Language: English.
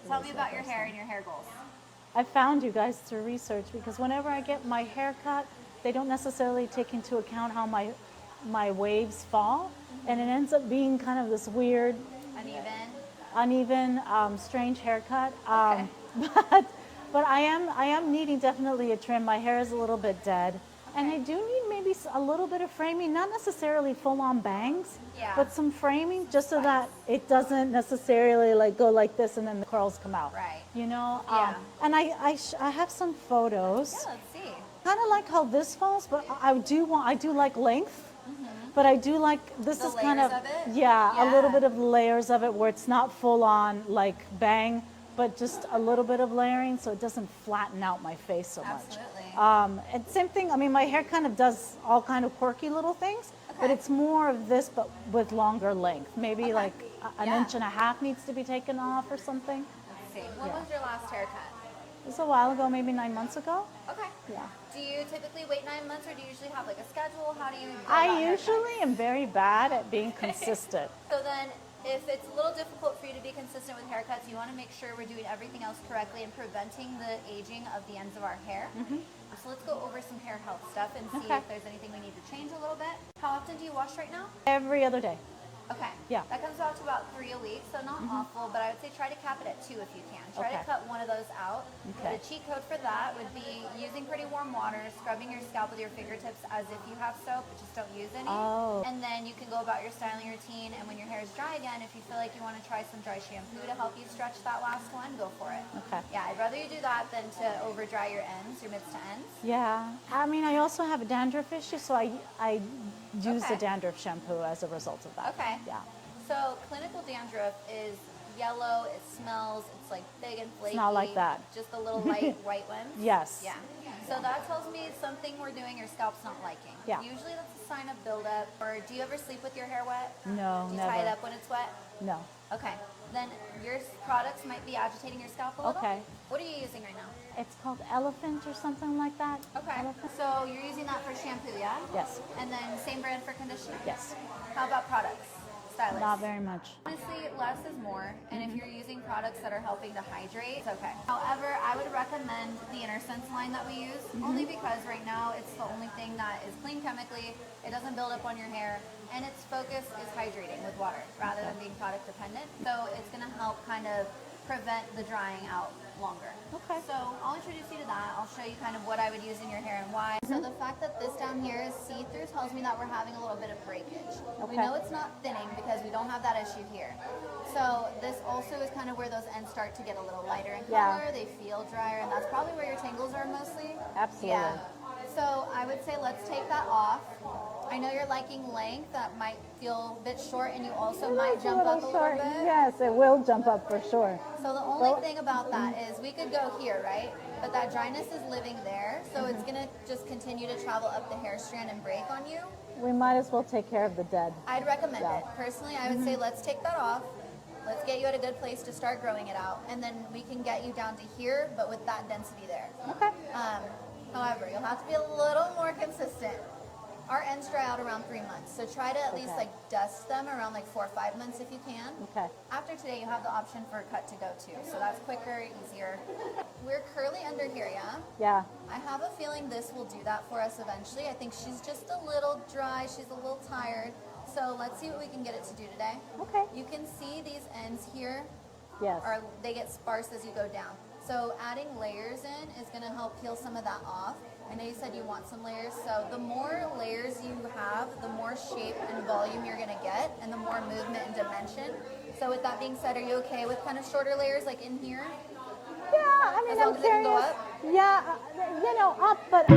Tell me about your hair and your hair goals. I found you guys through research because whenever I get my hair cut, they don't necessarily take into account how my waves fall, and it ends up being kind of this weird, uneven, strange haircut. Okay. But I am needing definitely a trim. My hair is a little bit dead, and I do need maybe a little bit of framing, not necessarily full-on bangs, but some framing just so that it doesn't necessarily like go like this and then the curls come out. Right. You know. Yeah. And I have some photos. Yeah, let's see. Kind of like how this falls, but I do like length. But I do like this The is kind layers of it? yeah, a little bit of layers of it where it's not full on like bang, but just a little bit of layering so it doesn't flatten out my face so much. Absolutely. And same thing. I mean, my hair kind of does all kind of quirky little things, but it's more of this, but with longer length. Maybe like an inch and a half needs to be taken off or something. Let's see. When was your last haircut? It was a while ago, maybe 9 months ago. Okay. Yeah. Do you typically wait 9 months, or do you usually have like a schedule? How do you go I about usually am very bad at being consistent. So then, if it's a little difficult for you to be consistent with haircuts, you want to make sure we're doing everything else correctly and preventing the aging of the ends of our hair. So let's go over some hair health stuff and see if there's anything we need to change a little bit. How often do you wash right now? Every other day. Okay. Yeah. That comes out to about 3 a week, so not awful, but I would say try to cap it at 2 if you can. Try to cut one of those out. Okay. The cheat code for that would be using pretty warm water, scrubbing your scalp with your fingertips as if you have soap, but just don't use any. Oh. And then you can go about your styling routine, and when your hair is dry again, if you feel like you want to try some dry shampoo to help you stretch that last one, go for it. Okay. Yeah, I'd rather you do that than to over dry your ends, your midst to ends. Yeah. I mean, I also have a dandruff issue, so I use the Okay. dandruff shampoo as a result of that. Okay. Yeah. So clinical dandruff is yellow, it smells, it's like big and flaky. It's not like that. Just the little light white ones. Yes. Yeah. So that tells me something we're doing your scalp's not liking. Yeah. Usually that's a sign of buildup. Or do you ever sleep with your hair wet? No, Do you never. tie it up when it's wet? No. Okay. Then your products might be agitating your scalp a little. Okay. What are you using right now? It's called Elephant or something like that. Okay. Elephant? So you're using that for shampoo, yeah? Yes. And then same brand for conditioner? Yes. How about products? Stylist? Not very much. Honestly, less is more, and if you're using products that are helping to hydrate, it's okay. However, I would recommend the Inner Sense line that we use, only because right now it's the only thing that is clean chemically, it doesn't build up on your hair, and its focus is hydrating with water rather than being product dependent. So it's going to help kind of prevent the drying out longer. Okay. So I'll introduce you to that. I'll show you kind of what I would use in your hair and why. So the fact that this down here is see-through tells me that we're having a little bit of breakage. We know it's not thinning because we don't have that issue here. So this also is kind of where those ends start to get a little lighter in color. They feel drier, and that's probably where your tangles are mostly. Absolutely. Yeah. So I would say let's take that off. I know you're liking length. That might feel a bit short, and you also might jump up a little bit. Yes, it will jump up for sure. So the only thing about that is we could go here, right? But that dryness is living there, so it's gonna just continue to travel up the hair strand and break on you. We might as well take care of the dead. I'd recommend it. Personally, I would say let's take that off. Let's get you at a good place to start growing it out, and then we can get you down to here, but with that density there. Okay. However, you'll have to be a little more consistent. Our ends dry out around 3 months, so try to at least like dust them around like 4 or 5 months if you can. Okay. After today, you have the option for a cut to go to, so that's quicker, easier. We're curly under here, yeah? Yeah. I have a feeling this will do that for us eventually. I think she's just a little dry, she's a little tired, so let's see what we can get it to do today. Okay. You can see these ends here, Yes. they get sparse as you go down. So adding layers in is going to help peel some of that off. I know you said you want some layers, so the more layers you have, the more shape and volume you're going to get, and the more movement and dimension. So with that being said, are you okay with kind of shorter layers like in here? Yeah, I mean, As long I'm as it can curious. go up? Yeah, you know, up, but